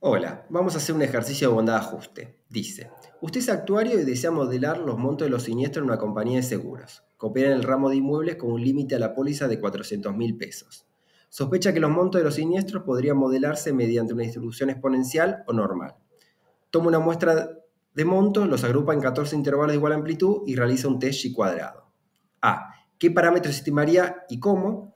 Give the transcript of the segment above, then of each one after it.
Hola, vamos a hacer un ejercicio de bondad-ajuste. Dice, usted es actuario y desea modelar los montos de los siniestros en una compañía de seguros. Que opera en el ramo de inmuebles con un límite a la póliza de 400.000 pesos. Sospecha que los montos de los siniestros podrían modelarse mediante una distribución exponencial o normal. Toma una muestra de montos, los agrupa en 14 intervalos de igual amplitud y realiza un test G cuadrado. A. ¿Qué parámetros estimaría y cómo?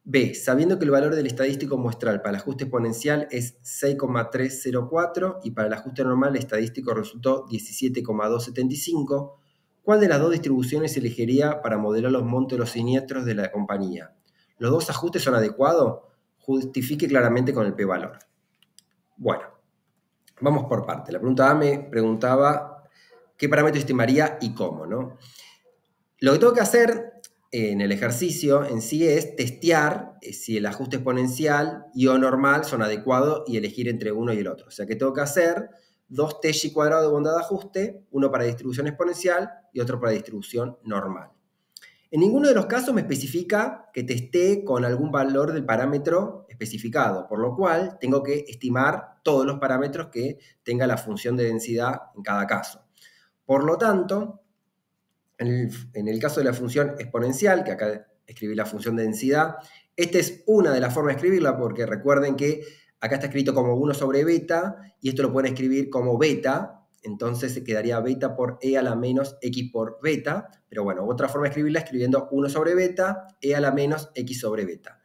B. Sabiendo que el valor del estadístico muestral para el ajuste exponencial es 6,304 y para el ajuste normal el estadístico resultó 17,275, ¿cuál de las dos distribuciones se elegiría para modelar los montos de los siniestros de la compañía? ¿Los dos ajustes son adecuados? Justifique claramente con el p-valor. Bueno, vamos por parte. La pregunta A me preguntaba qué parámetro estimaría y cómo, ¿no? Lo que tengo que hacer en el ejercicio en sí es testear si el ajuste exponencial y o normal son adecuados y elegir entre uno y el otro. O sea que tengo que hacer dos t y cuadrado de bondad de ajuste, uno para distribución exponencial y otro para distribución normal. En ninguno de los casos me especifica que testee con algún valor del parámetro especificado, por lo cual tengo que estimar todos los parámetros que tenga la función de densidad en cada caso. Por lo tanto, en el caso de la función exponencial, que acá escribí la función de densidad, esta es una de las formas de escribirla, porque recuerden que acá está escrito como 1 sobre beta, y esto lo pueden escribir como beta, entonces se quedaría beta por e a la menos x por beta, pero bueno, otra forma de escribirla escribiendo 1 sobre beta, e a la menos x sobre beta.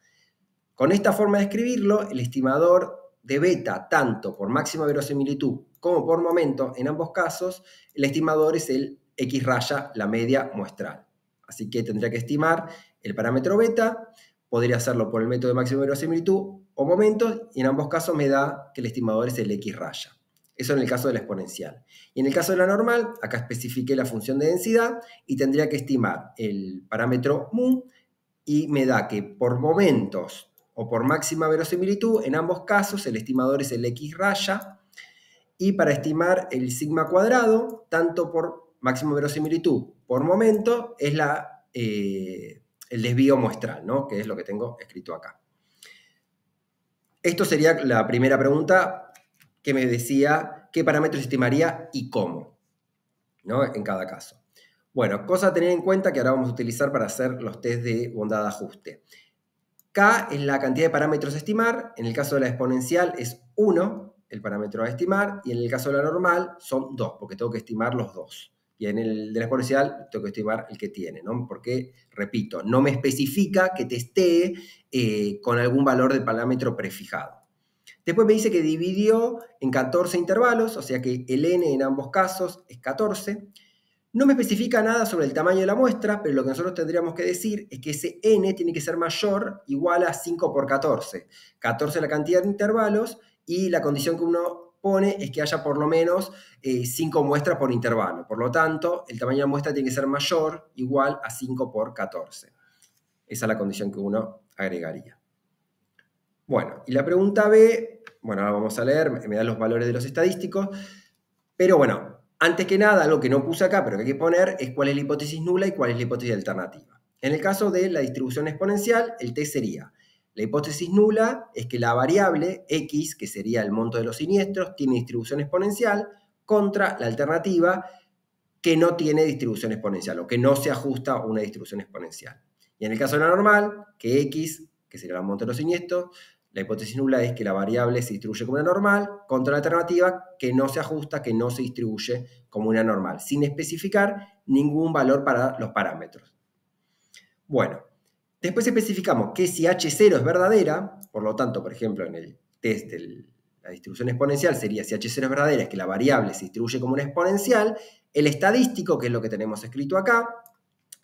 Con esta forma de escribirlo, el estimador de beta, tanto por máxima verosimilitud como por momento, en ambos casos, el estimador es el x raya, la media muestral. Así que tendría que estimar el parámetro beta, podría hacerlo por el método de máxima verosimilitud o momentos, y en ambos casos me da que el estimador es el x raya. Eso en el caso de la exponencial. Y en el caso de la normal, acá especifiqué la función de densidad y tendría que estimar el parámetro mu, y me da que por momentos o por máxima verosimilitud, en ambos casos el estimador es el x raya, y para estimar el sigma cuadrado, tanto por máxima verosimilitud por momento, es el desvío muestral, ¿no? Que es lo que tengo escrito acá. Esto sería la primera pregunta que me decía qué parámetros estimaría y cómo, ¿no? En cada caso. Bueno, cosa a tener en cuenta que ahora vamos a utilizar para hacer los test de bondad de ajuste. K es la cantidad de parámetros a estimar, en el caso de la exponencial es 1 el parámetro a estimar, y en el caso de la normal son 2, porque tengo que estimar los dos. Y en el de la exponencial tengo que estimar el que tiene, ¿no? Porque, repito, no me especifica que testee con algún valor del parámetro prefijado. Después me dice que dividió en 14 intervalos, o sea que el n en ambos casos es 14. No me especifica nada sobre el tamaño de la muestra, pero lo que nosotros tendríamos que decir es que ese n tiene que ser mayor o igual a 5 por 14. 14 es la cantidad de intervalos y la condición que uno pone es que haya por lo menos 5 muestras por intervalo. Por lo tanto, el tamaño de la muestra tiene que ser mayor o igual a 5 por 14. Esa es la condición que uno agregaría. Bueno, y la pregunta B, bueno, ahora vamos a leer, me da los valores de los estadísticos, pero bueno, antes que nada, algo que no puse acá, pero que hay que poner, es cuál es la hipótesis nula y cuál es la hipótesis alternativa. En el caso de la distribución exponencial, el test sería, la hipótesis nula es que la variable x, que sería el monto de los siniestros, tiene distribución exponencial, contra la alternativa que no tiene distribución exponencial o que no se ajusta a una distribución exponencial. Y en el caso de la normal, que x, que sería el monto de los siniestros, la hipótesis nula es que la variable se distribuye como una normal contra la alternativa que no se ajusta, que no se distribuye como una normal, sin especificar ningún valor para los parámetros. Bueno, después especificamos que si H0 es verdadera, por lo tanto, por ejemplo, en el test de la distribución exponencial sería si H0 es verdadera, es que la variable se distribuye como una exponencial, el estadístico, que es lo que tenemos escrito acá,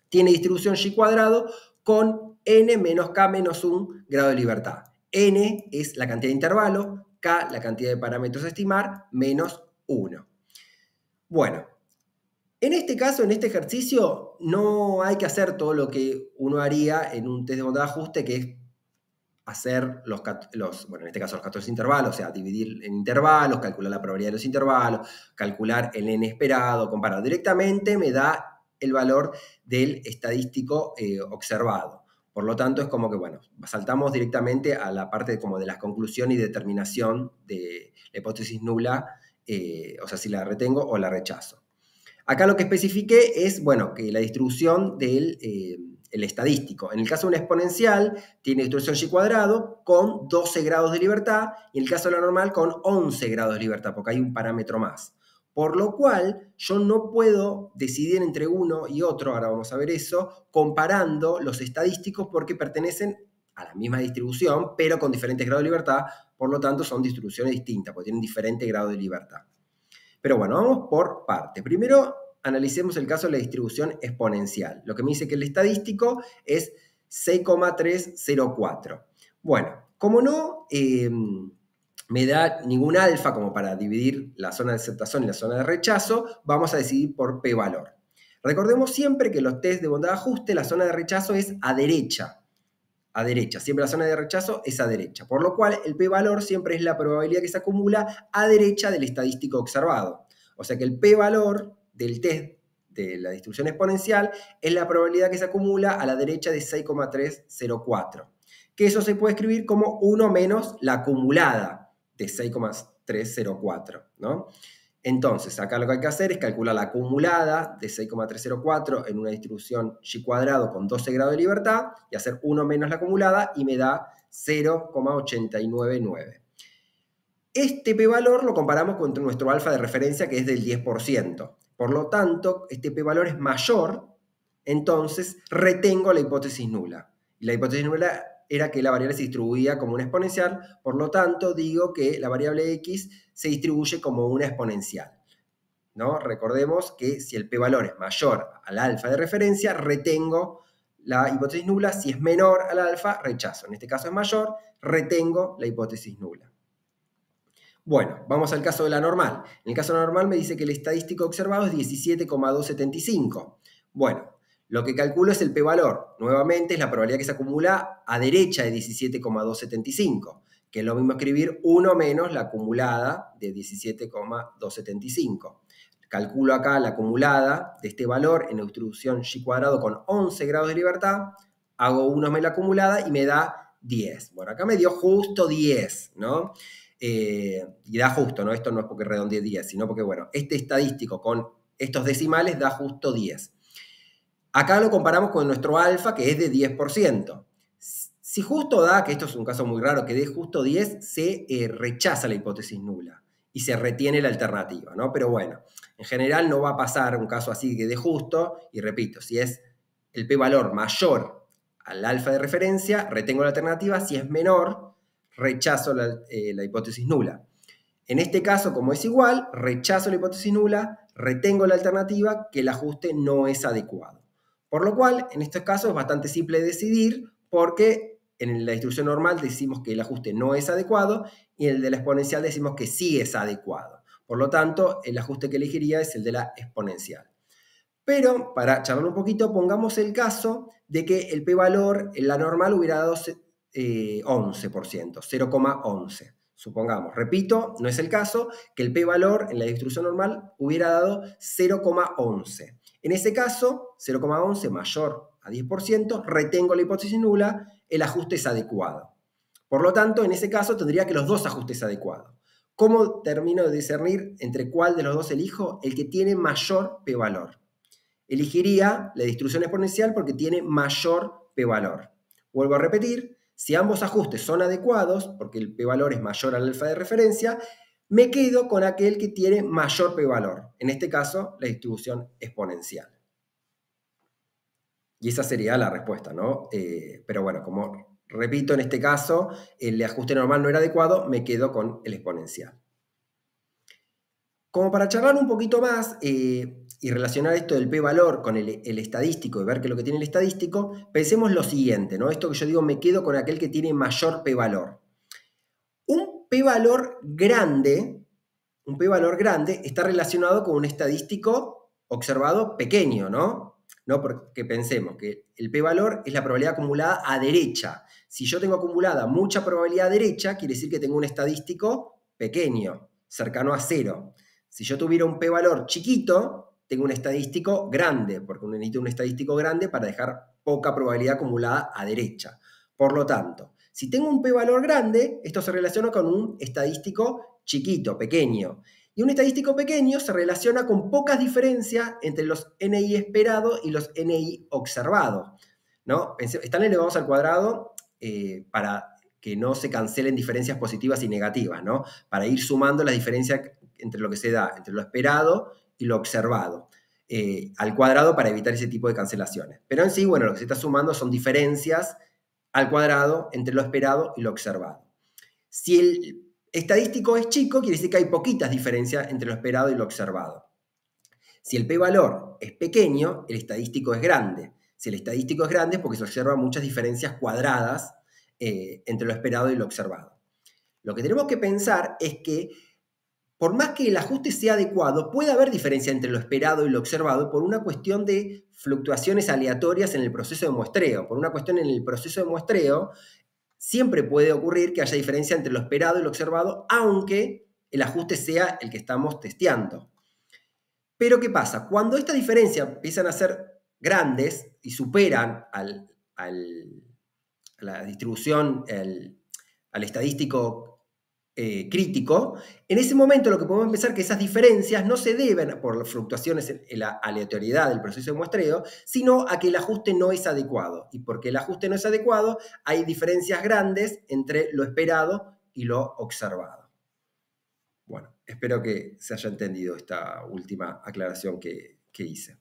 tiene distribución y cuadrado con n menos k menos 1 grado de libertad. N es la cantidad de intervalo, K la cantidad de parámetros a estimar, menos 1. Bueno, en este caso, en este ejercicio, no hay que hacer todo lo que uno haría en un test de bondad de ajuste, que es hacer bueno, en este caso los 14 intervalos, o sea, dividir en intervalos, calcular la probabilidad de los intervalos, calcular el n esperado, comparar. Directamente me da el valor del estadístico observado. Por lo tanto, es como que, bueno, saltamos directamente a la parte como de la conclusión y determinación de la hipótesis nula, o sea, si la retengo o la rechazo. Acá lo que especifiqué es, bueno, que la distribución del el estadístico. En el caso de una exponencial, tiene distribución y cuadrado con 12 grados de libertad, y en el caso de la normal con 11 grados de libertad, porque hay un parámetro más. Por lo cual, yo no puedo decidir entre uno y otro, ahora vamos a ver eso, comparando los estadísticos porque pertenecen a la misma distribución, pero con diferentes grados de libertad, por lo tanto son distribuciones distintas, porque tienen diferente grado de libertad. Pero bueno, vamos por parte. Primero, analicemos el caso de la distribución exponencial. Lo que me dice que el estadístico es 6,304. Bueno, como no me da ningún alfa como para dividir la zona de aceptación y la zona de rechazo, vamos a decidir por p-valor. Recordemos siempre que los test de bondad de ajuste, la zona de rechazo es a derecha. A derecha, siempre la zona de rechazo es a derecha, por lo cual el p-valor siempre es la probabilidad que se acumula a derecha del estadístico observado. O sea que el p-valor del test de la distribución exponencial es la probabilidad que se acumula a la derecha de 6,304, que eso se puede escribir como 1 menos la acumulada de 6,304, ¿no? Entonces, acá lo que hay que hacer es calcular la acumulada de 6,304 en una distribución y cuadrado con 12 grados de libertad y hacer 1 menos la acumulada y me da 0,899. Este p-valor lo comparamos con nuestro alfa de referencia, que es del 10%. Por lo tanto, este p-valor es mayor, entonces retengo la hipótesis nula. Y la hipótesis nula era que la variable se distribuía como una exponencial, por lo tanto digo que la variable x se distribuye como una exponencial, ¿no? Recordemos que si el p-valor es mayor al alfa de referencia, retengo la hipótesis nula. Si es menor al alfa, rechazo. En este caso es mayor, retengo la hipótesis nula. Bueno, vamos al caso de la normal. En el caso de la normal me dice que el estadístico observado es 17,275. Bueno, lo que calculo es el p-valor. Nuevamente es la probabilidad que se acumula a derecha de 17,275, que es lo mismo escribir 1 menos la acumulada de 17,275. Calculo acá la acumulada de este valor en la distribución y cuadrado con 11 grados de libertad, hago 1 menos la acumulada y me da 10. Bueno, acá me dio justo 10, ¿no? Y da justo, ¿no? Esto no es porque redondeé 10, sino porque, bueno, este estadístico con estos decimales da justo 10. Acá lo comparamos con nuestro alfa, que es de 10%. Si justo da, que esto es un caso muy raro, que dé justo 10, se rechaza la hipótesis nula y se retiene la alternativa, ¿no? Pero bueno, en general no va a pasar un caso así que dé justo, y repito, si es el p-valor mayor al alfa de referencia, retengo la alternativa. Si es menor, rechazo la hipótesis nula. En este caso, como es igual, rechazo la hipótesis nula, retengo la alternativa, que el ajuste no es adecuado. Por lo cual, en estos casos es bastante simple decidir, porque en la distribución normal decimos que el ajuste no es adecuado y en el de la exponencial decimos que sí es adecuado. Por lo tanto, el ajuste que elegiría es el de la exponencial. Pero, para charlar un poquito, pongamos el caso de que el p-valor en la normal hubiera dado 11%, 0,11. Supongamos, repito, no es el caso, que el p-valor en la distribución normal hubiera dado 0,11. En ese caso, 0,11 mayor a 10%, retengo la hipótesis nula, el ajuste es adecuado. Por lo tanto, en ese caso tendría que los dos ajustes adecuados. ¿Cómo termino de discernir entre cuál de los dos elijo? El que tiene mayor p-valor. Elegiría la distribución exponencial porque tiene mayor p-valor. Vuelvo a repetir, si ambos ajustes son adecuados, porque el p-valor es mayor al alfa de referencia, me quedo con aquel que tiene mayor p-valor. En este caso, la distribución exponencial. Y esa sería la respuesta, ¿no? Pero bueno, como repito, en este caso, el ajuste normal no era adecuado, me quedo con el exponencial. Como para charlar un poquito más y relacionar esto del p-valor con el estadístico y ver qué es lo que tiene el estadístico, pensemos lo siguiente, ¿no? Esto que yo digo, me quedo con aquel que tiene mayor p-valor. Un p-valor grande está relacionado con un estadístico observado pequeño, ¿no? No, porque pensemos que el p-valor es la probabilidad acumulada a derecha. Si yo tengo acumulada mucha probabilidad a derecha, quiere decir que tengo un estadístico pequeño, cercano a 0. Si yo tuviera un p-valor chiquito, tengo un estadístico grande, porque necesito un estadístico grande para dejar poca probabilidad acumulada a derecha. Por lo tanto, si tengo un p-valor grande, esto se relaciona con un estadístico chiquito, pequeño. Y un estadístico pequeño se relaciona con pocas diferencias entre los NI esperados y los NI observados, ¿no? Están elevados al cuadrado para que no se cancelen diferencias positivas y negativas, ¿no? Para ir sumando las diferencias entre lo que se da, entre lo esperado y lo observado, al cuadrado para evitar ese tipo de cancelaciones. Pero en sí, bueno, lo que se está sumando son diferencias al cuadrado entre lo esperado y lo observado. Si el estadístico es chico, quiere decir que hay poquitas diferencias entre lo esperado y lo observado. Si el p-valor es pequeño, el estadístico es grande. Si el estadístico es grande es porque se observan muchas diferencias cuadradas entre lo esperado y lo observado. Lo que tenemos que pensar es que por más que el ajuste sea adecuado, puede haber diferencia entre lo esperado y lo observado por una cuestión de fluctuaciones aleatorias en el proceso de muestreo. Por una cuestión en el proceso de muestreo, siempre puede ocurrir que haya diferencia entre lo esperado y lo observado, aunque el ajuste sea el que estamos testeando. Pero ¿qué pasa? Cuando estas diferencias empiezan a ser grandes y superan a la distribución, al estadístico crítico, en ese momento lo que podemos pensar es que esas diferencias no se deben por las fluctuaciones en la aleatoriedad del proceso de muestreo, sino a que el ajuste no es adecuado. Y porque el ajuste no es adecuado, hay diferencias grandes entre lo esperado y lo observado. Bueno, espero que se haya entendido esta última aclaración que hice.